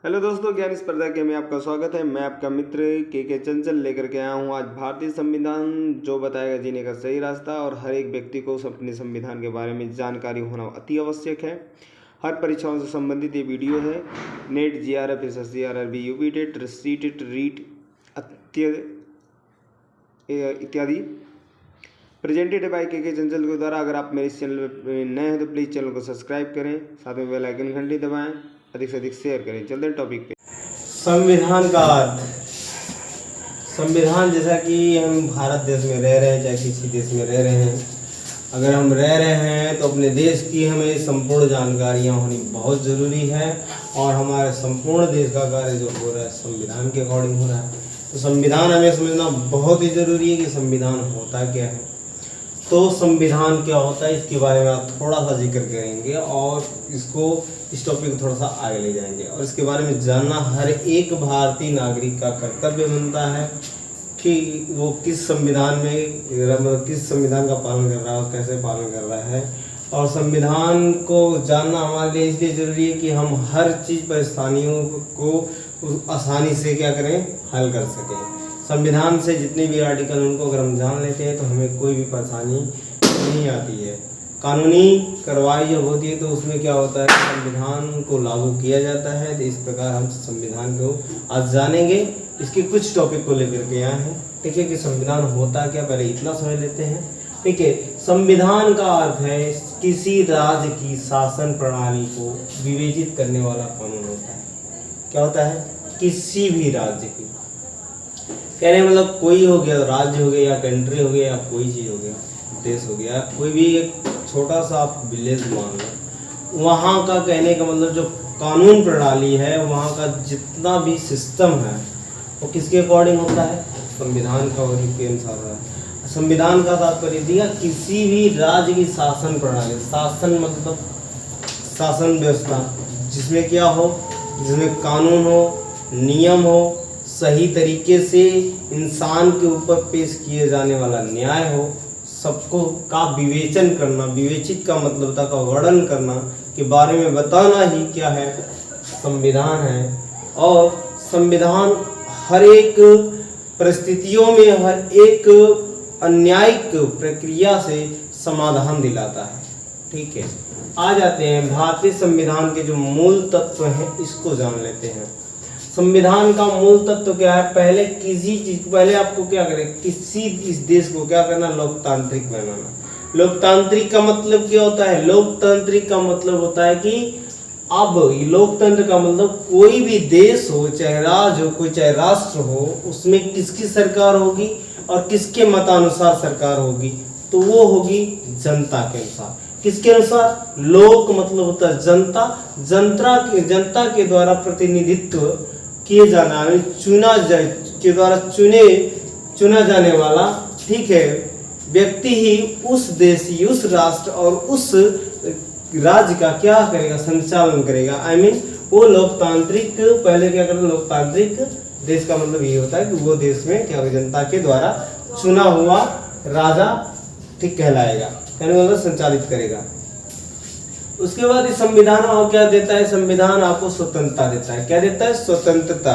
Hello दोस्तों, ज्ञान स्पर्धा के में आपका स्वागत है। मैं आपका मित्र के चंचल लेकर के आया हूँ आज भारतीय संविधान जो बताएगा जीने का सही रास्ता। और हर एक व्यक्ति को अपने संविधान के बारे में जानकारी होना अति आवश्यक है। हर परीक्षाओं से संबंधित ये वीडियो है। NET, JRF, SSC, RRB, UP TET, CTET, REET इत्यादि प्रेजेंटेड बाय के चंचल के द्वारा। अगर आप मेरे इस चैनल पर नए हैं तो प्लीज़ चैनल को सब्सक्राइब करें, साथ में बेल आइकन घंटी दबाएं, अधिक से अधिक शेयर करें। चलते हैं टॉपिक पे। संविधान का अर्थ। संविधान, जैसा कि हम भारत देश में रह रहे हैं, चाहे किसी देश में रह रहे हैं, अगर हम रह रहे हैं तो अपने देश की हमें संपूर्ण जानकारियाँ होनी बहुत ज़रूरी है। और हमारे संपूर्ण देश का कार्य जो हो रहा है संविधान के अकॉर्डिंग हो रहा है, तो संविधान हमें समझना बहुत ही ज़रूरी है कि संविधान होता क्या है। तो संविधान क्या होता है इसके बारे में आप थोड़ा सा जिक्र करेंगे और इस टॉपिक को थोड़ा सा आगे ले जाएंगे। और इसके बारे में जानना हर एक भारतीय नागरिक का कर्तव्य बनता है कि वो किस संविधान का पालन कर रहा है और कैसे पालन कर रहा है। और संविधान को जानना हमारे लिए इसलिए ज़रूरी है कि हम हर चीज़ परेशानियों को आसानी से क्या करें, हल कर सकें। संविधान से जितने भी आर्टिकल उनको अगर हम जान लेते हैं तो हमें कोई भी परेशानी नहीं आती है। कानूनी कार्रवाई जब होती है तो उसमें क्या होता है, संविधान को लागू किया जाता है। तो इस प्रकार हम संविधान को आज जानेंगे। इसके कुछ टॉपिक को लेकर के आए हैं, ठीक है, कि संविधान होता क्या, पहले इतना समझ लेते हैं। ठीक है, संविधान का अर्थ है किसी राज्य की शासन प्रणाली को विवेचित करने वाला कानून होता है। क्या होता है? किसी भी राज्य की, कहने मतलब कोई हो गया, राज्य हो गया या कंट्री हो गया या कोई चीज़ हो गया, देश हो गया, कोई भी एक छोटा सा आप विलेज मान लो, वहाँ का कहने का मतलब जो कानून प्रणाली है, वहाँ का जितना भी सिस्टम है वो किसके अकॉर्डिंग होता है? संविधान का के अनुसार है। संविधान का तात्पर्य दिया किसी भी राज्य की शासन प्रणाली। शासन मतलब शासन व्यवस्था, जिसमें क्या हो, जिसमें कानून हो, नियम हो, सही तरीके से इंसान के ऊपर पेश किए जाने वाला न्याय हो, सबको का विवेचन करना। विवेचित का मतलब था का वर्णन करना के बारे में बताना ही क्या है, संविधान है। और संविधान हर एक परिस्थितियों में, हर एक अन्यायिक प्रक्रिया से समाधान दिलाता है। ठीक है, आ जाते हैं भारतीय संविधान के जो मूल तत्व हैं, इसको जान लेते हैं। संविधान का मूल तत्व क्या है? पहले आपको क्या करें, किसी इस देश को क्या करना, लोकतांत्रिक बनाना। लोकतांत्रिक का मतलब क्या होता है? लोकतांत्रिक का मतलब होता है कि अब लोकतंत्र का मतलब कोई भी देश हो, चाहे राज्य हो, कोई चाहे राष्ट्र हो, उसमें किसकी सरकार होगी और किसके मतानुसार सरकार होगी? तो वो होगी जनता के अनुसार। किसके अनुसार? लोक मतलब होता है जनता। जनता के द्वारा प्रतिनिधित्व किए जाना, चुना जाने वाला, ठीक है, व्यक्ति ही उस देश, उस राष्ट्र और उस राज्य का क्या करेगा, संचालन करेगा। वो लोकतांत्रिक, पहले क्या करना, लोकतांत्रिक देश का मतलब ये होता है कि वो देश में क्या होगा, जनता के द्वारा चुना हुआ राजा ठीक कहलाएगा, कहने मतलब संचालित करेगा। उसके बाद इस संविधान और क्या देता है? संविधान आपको स्वतंत्रता देता है। क्या देता है? स्वतंत्रता।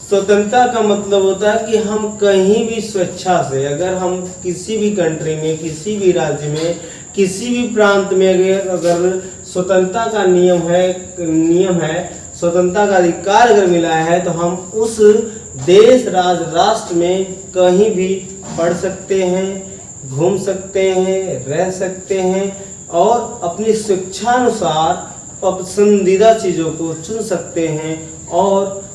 स्वतंत्रता का मतलब होता है कि हम कहीं भी स्वेच्छा से, अगर हम किसी भी कंट्री में, किसी भी राज्य में, किसी भी प्रांत में अगर स्वतंत्रता का नियम है, स्वतंत्रता का अधिकार अगर मिला है, तो हम उस देश, राष्ट्र में कहीं भी पढ़ सकते हैं, घूम सकते हैं, रह सकते हैं और अपनी स्वेच्छानुसार पसंदीदा चीज़ों को चुन सकते हैं और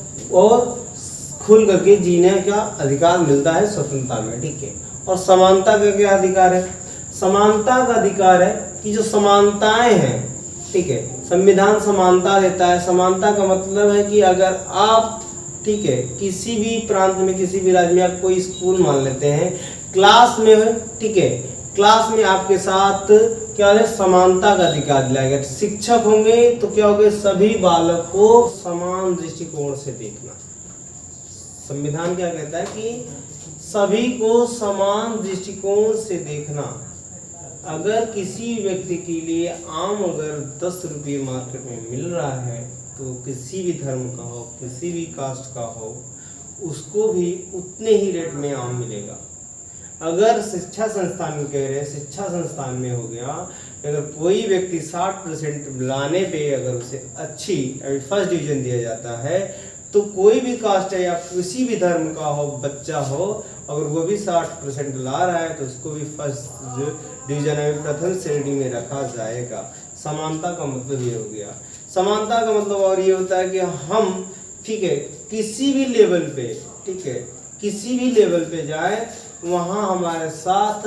खुल करके जीने का अधिकार मिलता है स्वतंत्रता में। ठीक है, और समानता का क्या अधिकार है? समानता का अधिकार है कि जो समानताएं हैं, ठीक है, संविधान समानता देता है। समानता का मतलब है कि अगर आप, ठीक है, किसी भी प्रांत में, किसी भी राज्य में आप कोई स्कूल मान लेते हैं, क्लास में है, ठीक है, क्लास में आपके साथ क्या है, समानता का अधिकार दिलाया गया। शिक्षक होंगे तो क्या होगा, सभी बालक को समान दृष्टिकोण से देखना। संविधान क्या कहता है कि सभी को समान दृष्टिकोण से देखना। अगर किसी व्यक्ति के लिए आम अगर 10 रुपये मार्केट में मिल रहा है, तो किसी भी धर्म का हो, किसी भी कास्ट का हो, उसको भी उतने ही रेट में आम मिलेगा। अगर शिक्षा संस्थान में कह रहे हैं, शिक्षा संस्थान में हो गया, अगर कोई व्यक्ति 60% लाने पे अगर उसे अच्छी फर्स्ट डिवीजन दिया जाता है, तो कोई भी कास्ट है या किसी भी धर्म का हो बच्चा हो, अगर वो भी 60% ला रहा है तो उसको भी फर्स्ट डिवीजन में प्रथम श्रेणी में रखा जाएगा। समानता का मतलब ये हो गया। समानता का मतलब और ये होता है कि हम, ठीक है, किसी भी लेवल पे, ठीक है, किसी भी लेवल पे जाए वहाँ हमारे साथ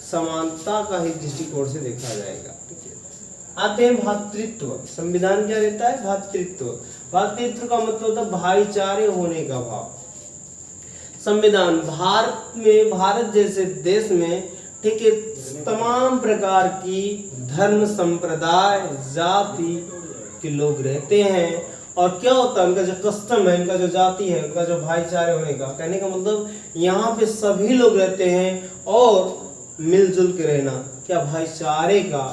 समानता का ही दृष्टिकोण से देखा जाएगा। ठीक है, आते हैं भातृत्व। संविधान क्या देता है? भातृत्व। भातृत्व का मतलब होता है भाईचारे होने का भाव। संविधान भारत में, भारत जैसे देश में, ठीक है, तमाम प्रकार की धर्म, संप्रदाय, जाति के लोग रहते हैं। और क्या होता है, उनका जो कस्टम है, उनका जो जाति है, उनका जो भाईचारे होने का, कहने का मतलब यहाँ पे सभी लोग रहते हैं और मिलजुल के रहना क्या भाईचारे का,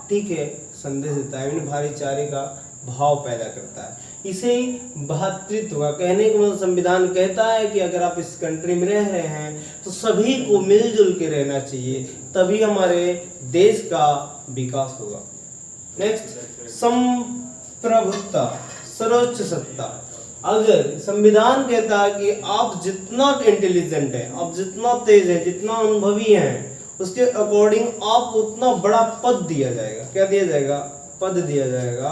ठीक है, संदेश देता है, भाईचारे का भाव पैदा करता है। इसे भातृत्व का कहने का मतलब संविधान कहता है कि अगर आप इस कंट्री में रह रहे हैं तो सभी को मिलजुल के रहना चाहिए, तभी हमारे देश का विकास होगा। नेक्स्ट, संप्रभुता, सर्वोच्च सत्ता। अगर संविधान कहता है कि आप जितना इंटेलिजेंट है, आप जितना तेज है, जितना अनुभवी हैं, उसके अकॉर्डिंग आपको उतना बड़ा पद दिया जाएगा। क्या दिया जाएगा? पद दिया जाएगा।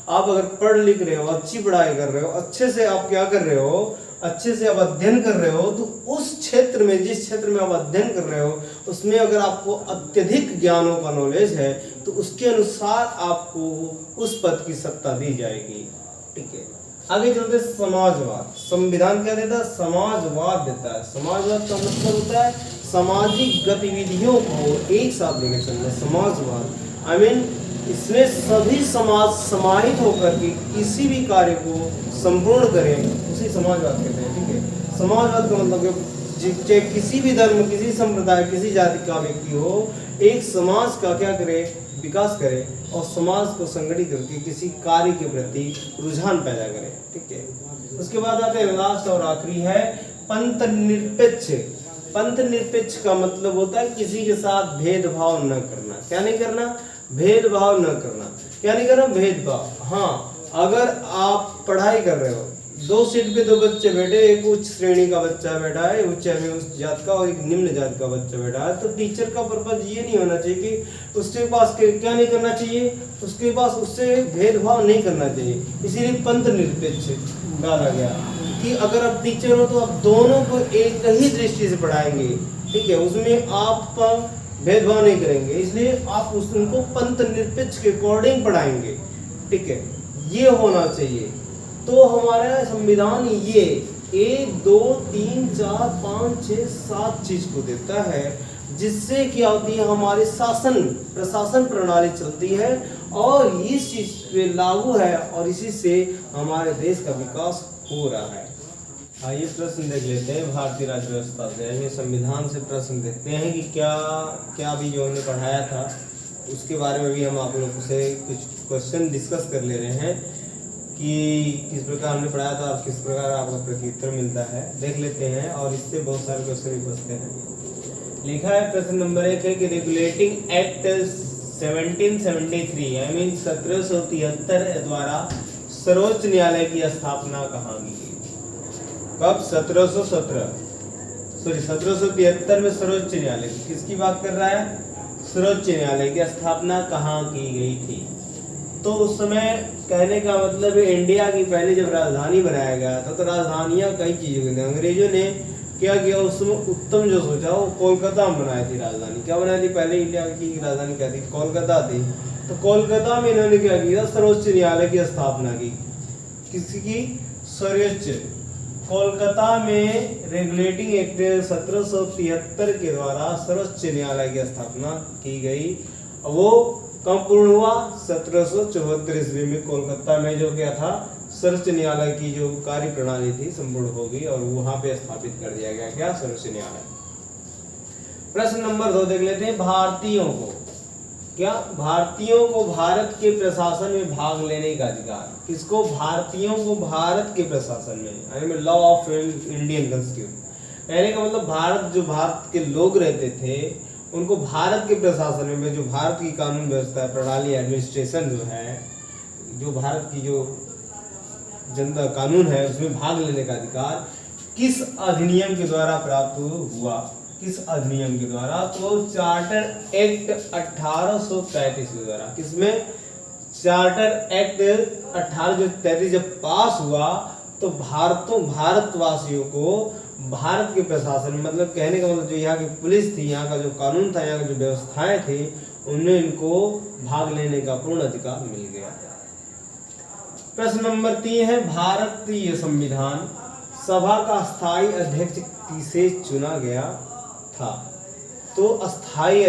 आप अगर पढ़ लिख रहे हो, अच्छी पढ़ाई कर रहे हो, अच्छे से आप क्या कर रहे हो, अच्छे से आप अध्ययन कर रहे हो, तो उस क्षेत्र में, जिस क्षेत्र में आप अध्ययन कर रहे हो, उसमें अगर आपको अत्यधिक ज्ञानों का नॉलेज है तो उसके अनुसार आपको उस पद की सत्ता दी जाएगी। ठीक है, आगे चलते समाजवाद। संविधान क्या देता है? समाजवाद देता है। समाजवाद का मतलब होता है सामाजिक गतिविधियों को एक साथ लेकर चलना। समाजवाद आई मीन इसमें सभी समाज समाहित होकर के किसी भी कार्य को संपूर्ण करें, उसी समाजवाद कहते हैं। ठीक है, समाजवाद का मतलब चाहे किसी भी धर्म, किसी संप्रदाय, किसी जाति का व्यक्ति हो, एक समाज का क्या करे? विकास करे और समाज को संगठित करके किसी कार्य के प्रति रुझान पैदा करे। ठीक है, उसके बाद आते हैं लास्ट और आखिरी है पंथ निरपेक्ष। पंथ निरपेक्ष का मतलब होता है किसी के साथ भेदभाव न करना। क्या नहीं करना? भेदभाव न करना। क्या नहीं करना? भेदभाव। हाँ, अगर आप पढ़ाई कर रहे हो, दो सीट पे दो बच्चे बैठे, एक उच्च श्रेणी का बच्चा बैठा है, उच्च में उस जात का, और एक निम्न जात का बच्चा बैठा है, तो टीचर का पर्पज ये नहीं होना चाहिए कि उसके पास क्या नहीं करना चाहिए, उसके पास उससे भेदभाव नहीं करना चाहिए। इसीलिए पंथ निरपेक्ष डाला गया कि अगर आप टीचर हो तो आप दोनों को एक ही दृष्टि से पढ़ाएंगे। ठीक है, उसमें आप भेदभाव नहीं करेंगे, इसलिए आप उनको पंथ निरपेक्ष के अकॉर्डिंग पढ़ाएंगे। ठीक है, ये होना चाहिए। तो हमारा संविधान ये 1 2 3 4 5 6 7 चीज को देता है, जिससे क्या होती है, हमारे शासन प्रशासन प्रणाली चलती है और इस चीज पे लागू है और इसी से हमारे देश का विकास हो रहा है। आइए प्रश्न देख लेते हैं भारतीय राज्य व्यवस्था से, यानी संविधान से प्रश्न देखते हैं कि क्या क्या भी जो हमने पढ़ाया था उसके बारे में भी हम आप लोगों से कुछ क्वेश्चन डिस्कस कर ले रहे हैं कि किस प्रकार हमने पढ़ाया था और किस प्रकार आपका प्रत्युत्तर मिलता है। देख लेते हैं और इससे बहुत सारे क्वेश्चन भी पूछते हैं। लिखा है प्रश्न नंबर 1 है कि रेगुलेटिंग एक्ट 1773 आई मीन 1773 द्वारा सर्वोच्च न्यायालय की स्थापना कहाँ की गई? कब? 1773 में सर्वोच्च न्यायालय, किसकी बात कर रहा है? सर्वोच्च न्यायालय की स्थापना कहाँ की गई थी? तो उस समय कहने का मतलब इंडिया की पहले जब राजधानी बनाया गया था तो राजधानियां कई चीजों की थी। अंग्रेजों ने क्या किया, उस समय उत्तम जो सोचा वो कोलकाता में बनाई थी राजधानी। क्या बनाई थी? पहले इंडिया की राजधानी क्या थी? कोलकाता थी। तो कोलकाता में इन्होंने क्या किया? सर्वोच्च न्यायालय की स्थापना की। किसकी? सर्वोच्च। कोलकाता में रेगुलेटिंग एक्ट 1773 के द्वारा सर्वोच्च न्यायालय की स्थापना की गई। वो कब पूर्ण हुआ? 1774 ईस्वी में कोलकाता में जो क्या था, सर्वोच्च न्यायालय की जो कार्य प्रणाली थी संपूर्ण हो गई और वहां पे स्थापित कर दिया गया क्या? सर्वोच्च न्यायालय। प्रश्न नंबर 2 देख लेते हैं। भारतीयों को क्या? भारतीयों को भारत के प्रशासन में भाग लेने का अधिकार। किसको? भारतीयों को भारत के प्रशासन में, I mean law of Indian constitution. कहने का मतलब भारत के लोग रहते थे उनको भारत के प्रशासन में, जो भारत की कानून व्यवस्था प्रणाली एडमिनिस्ट्रेशन जो है, जो भारत की जो जनता कानून है उसमें भाग लेने का अधिकार किस अधिनियम के द्वारा प्राप्त हुआ? किस अधिनियम के द्वारा? तो चार्टर एक्ट 1833 के द्वारा। किसमें? चार्टर एक्ट 1833 जब पास हुआ तो भारतवासियों को भारत के प्रशासन, मतलब कहने का मतलब जो यहाँ की पुलिस थी, यहाँ का जो कानून था, यहाँ की जो व्यवस्थाएं थी, उनमें इनको भाग लेने का पूर्ण अधिकार मिल गया। प्रश्न नंबर 3 है, भारतीय संविधान सभा का स्थायी अध्यक्ष किसे चुना गया था? तो अस्थायी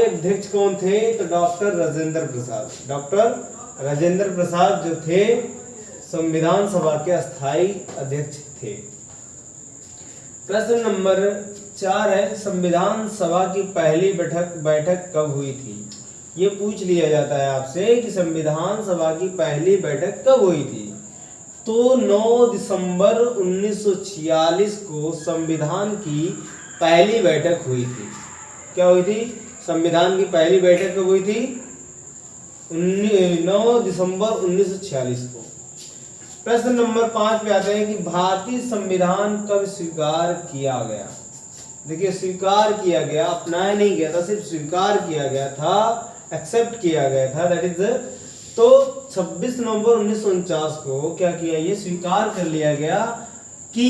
अध्यक्ष कौन थे? तो डॉक्टर राजेंद्र प्रसाद। डॉक्टर राजेंद्र प्रसाद जो थे संविधान सभा के अस्थायी अध्यक्ष थे। प्रश्न नंबर 4 है, संविधान सभा की पहली बैठक कब हुई थी? ये पूछ लिया जाता है आपसे कि संविधान सभा की पहली बैठक कब हुई थी? तो 9 दिसंबर 1946 को संविधान की पहली बैठक हुई थी। क्या हुई थी? संविधान की पहली बैठक कब हुई थी? 9 दिसंबर 1946 को। प्रश्न नंबर 5 पे आते हैं कि भारतीय संविधान कब स्वीकार किया गया? देखिए, स्वीकार किया गया, अपनाया नहीं गया था, सिर्फ स्वीकार किया गया था, एक्सेप्ट किया गया था, दैट इज। तो 26 नवंबर 1949 को क्या किया? ये स्वीकार कर लिया गया कि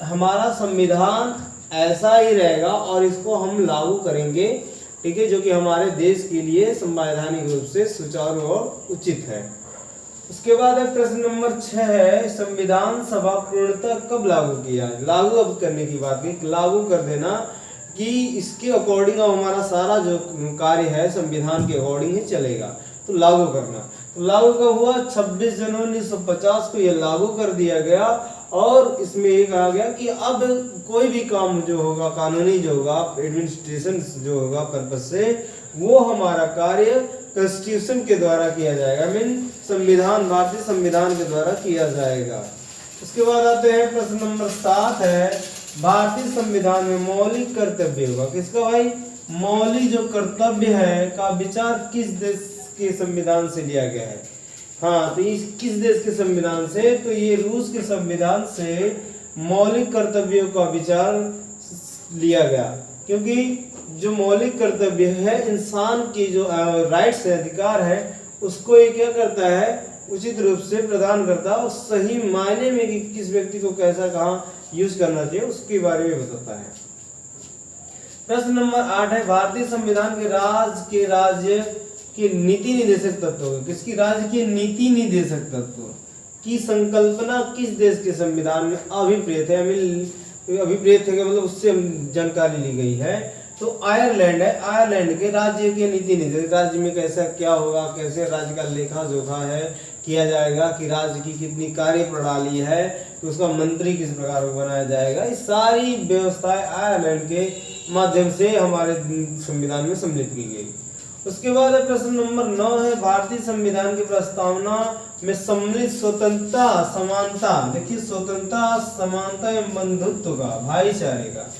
हमारा संविधान ऐसा ही रहेगा और इसको हम लागू करेंगे, ठीक है, जो कि हमारे देश के लिए संवैधानिक रूप से सुचारू और उचित है। उसके बाद है प्रश्न नंबर 6 है, संविधान सभा पूर्णतः कब लागू किया? लागू अब करने की बात की, लागू कर देना कि इसके अकॉर्डिंग हमारा सारा जो कार्य है संविधान के अकॉर्डिंग ही चलेगा, तो लागू करना। तो लागू कब हुआ? 26 जनवरी 1950 को ये लागू कर दिया गया और इसमें ये कहा गया कि अब कोई भी काम जो होगा, कानूनी जो होगा, एडमिनिस्ट्रेशन जो होगा पर्पस से, वो हमारा कार्य कॉन्स्टिट्यूशन के द्वारा किया जाएगा, मीन संविधान, भारतीय संविधान के द्वारा किया जाएगा। उसके बाद आते हैं प्रश्न नंबर 7 है, भारतीय संविधान में मौलिक कर्तव्य होगा। किसका भाई? मौलिक जो कर्तव्य है का विचार किस देश के संविधान से लिया गया है? हाँ, तो इस किस देश के संविधान से? तो ये रूस के संविधान से मौलिक कर्तव्यों का विचार लिया गया, क्योंकि जो मौलिक कर्तव्य है, इंसान की जो राइट्स है, अधिकार है, उसको ये क्या करता है? उचित रूप से प्रदान करता है और सही मायने में कि किस व्यक्ति को कैसा कहाँ यूज करना चाहिए उसके बारे में बताता है। प्रश्न नंबर 8 है, भारतीय संविधान के राज्य के नीति निर्देशक तत्व। किसकी? राज्य के नीति निर्देशक तत्व की संकल्पना किस देश के संविधान में अभिप्रेत है? अभिप्रेत है मतलब उससे जानकारी ली गई है। तो आयरलैंड है, आयरलैंड के राज्य के नीति निर्देशक, राज्य में कैसा क्या होगा, कैसे राज्य का लेखा जोखा है किया जाएगा, कि राज्य की कितनी कार्य प्रणाली है, तो उसका मंत्री किस प्रकार बनाया जाएगा, इस सारी व्यवस्थाएं आयरलैंड के माध्यम से हमारे संविधान में सम्मिलित की गई। उसके बाद प्रश्न नंबर 9 है, भारतीय संविधान की प्रस्तावना में सम्मिलित स्वतंत्रता, समानता। देखिए, स्वतंत्रता, समानता एवं बंधुत्व का, भाईचारे का,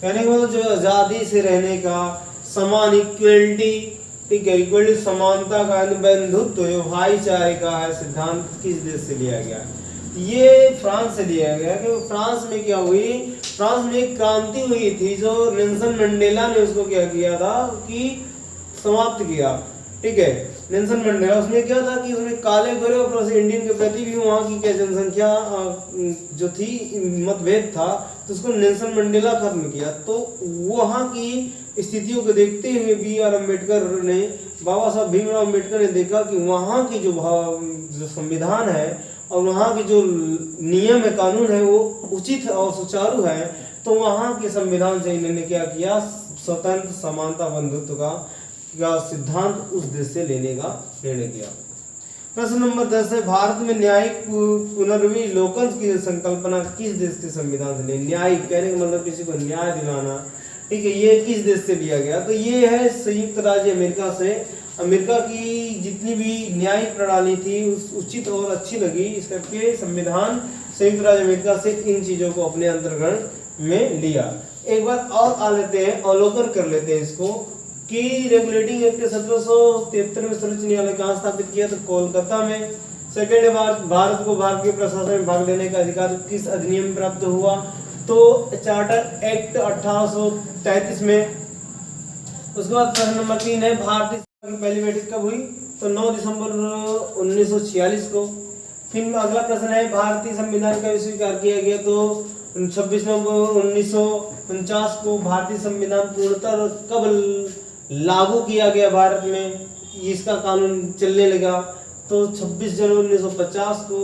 कहने का मतलब जो आजादी से रहने का, समान, इक्वलिटी, ठीक है, इक्वलिटी, समानता का, बंधुत्व जो भाईचारे का है सिद्धांत किस देश से लिया गया? ये फ्रांस से लिया गया। कि फ्रांस में क्या हुई? फ्रांस में एक क्रांति हुई थी जो नेल्सन मंडेला ने उसको क्या किया था कि समाप्त किया, ठीक है, नेल्सन मंडेला। उसमें क्या था कि उसमें काले गोरे और इंडियन के प्रति भी वहाँ की क्या जनसंख्या जो थी, मतभेद था, तो उसको नेल्सन मंडेला खत्म किया। तो वहाँ की स्थितियों को देखते हुए B.R. अम्बेडकर ने, बाबा साहब भीमराव अम्बेडकर ने देखा कि वहाँ की जो संविधान है और वहाँ के जो नियम है, कानून है, वो उचित और सुचारू है। तो वहाँ के संविधान से इन्होंने क्या किया? स्वतंत्र, समानता, बंधुत्व का सिद्धांत उस देश से लेने का निर्णय किया। प्रश्न नंबर 10 है, भारत में न्यायिक पुनर्विलोकन की संकल्पना किस देश के संविधान से ली? न्यायिक कहने का मतलब किसी को न्याय दिलाना, ठीक है, ये किस देश से लिया गया? तो ये है संयुक्त राज्य अमेरिका से। अमेरिका की जितनी भी न्यायिक प्रणाली थी उचित और अच्छी लगी, इस करके संविधान संयुक्त राज्य अमेरिका से इन चीजों को अपने अंतर्गत में लिया। एक बार और आ लेते हैं, अवलोकन कर लेते हैं इसको कि रेगुलेटिंग एक्ट 1773 में सर्वोच्च न्यायालय कहाँ स्थापित किया? तो कोलकाता में। सेकेंड है भारत को भारतीय प्रशासन में भाग लेने का अधिकार किस अधिनियम में प्राप्त हुआ? तो चार्टर एक्ट 1833 में। उसके बाद प्रश्न नंबर 3 है, भारतीय की पहली बैठक कब हुई? तो 9 दिसंबर 1946 को। फिर अगला प्रश्न है, भारतीय संविधान का स्वीकार किया गया? तो 26 नवंबर 1949 को। भारतीय संविधान पूर्णतः कब लागू किया गया भारत में, इसका कानून चलने लगा? तो 26 जनवरी 1950 को।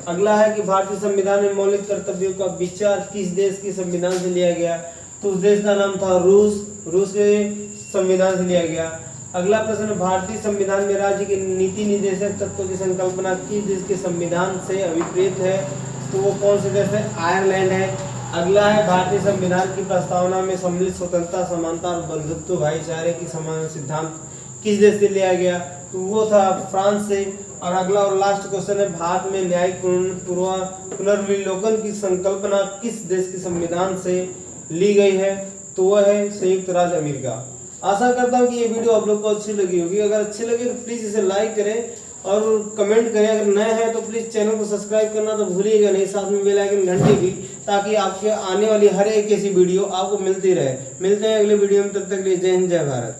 अगला है कि भारतीय संविधान में मौलिक कर्तव्यों का विचार किस देश के संविधान से लिया गया? तो उस देश का नाम था रूस के संविधान से लिया गया। अगला प्रश्न, भारतीय संविधान में राज्य के नीति निर्देशक तत्वों की संकल्पना किस देश के संविधान से अभिप्रेत है? तो वो कौन से देश है? आयरलैंड है। अगला है, भारतीय संविधान की प्रस्तावना में सम्मिलित स्वतंत्रता, समानता और बंधुत्व भाईचारे की समान सिद्धांत किस देश से लिया गया? तो वो था फ्रांस से। और अगला और लास्ट क्वेश्चन है, भारत में न्यायिक पुनर्विलोकन की संकल्पना किस देश के संविधान से ली गई है? तो वह है संयुक्त राज्य अमेरिका। आशा करता हूँ कि ये वीडियो आप लोग को अच्छी लगी होगी। अगर अच्छी लगे तो प्लीज़ इसे लाइक करें और कमेंट करें। अगर नए हैं तो प्लीज़ चैनल को सब्सक्राइब करना तो भूलिएगा नहीं, साथ में बेल आइकन घंटी भी, ताकि आपके आने वाली हर एक ऐसी वीडियो आपको मिलती रहे। मिलते हैं अगले वीडियो में, तब तक के लिए जय हिंद जय भारत।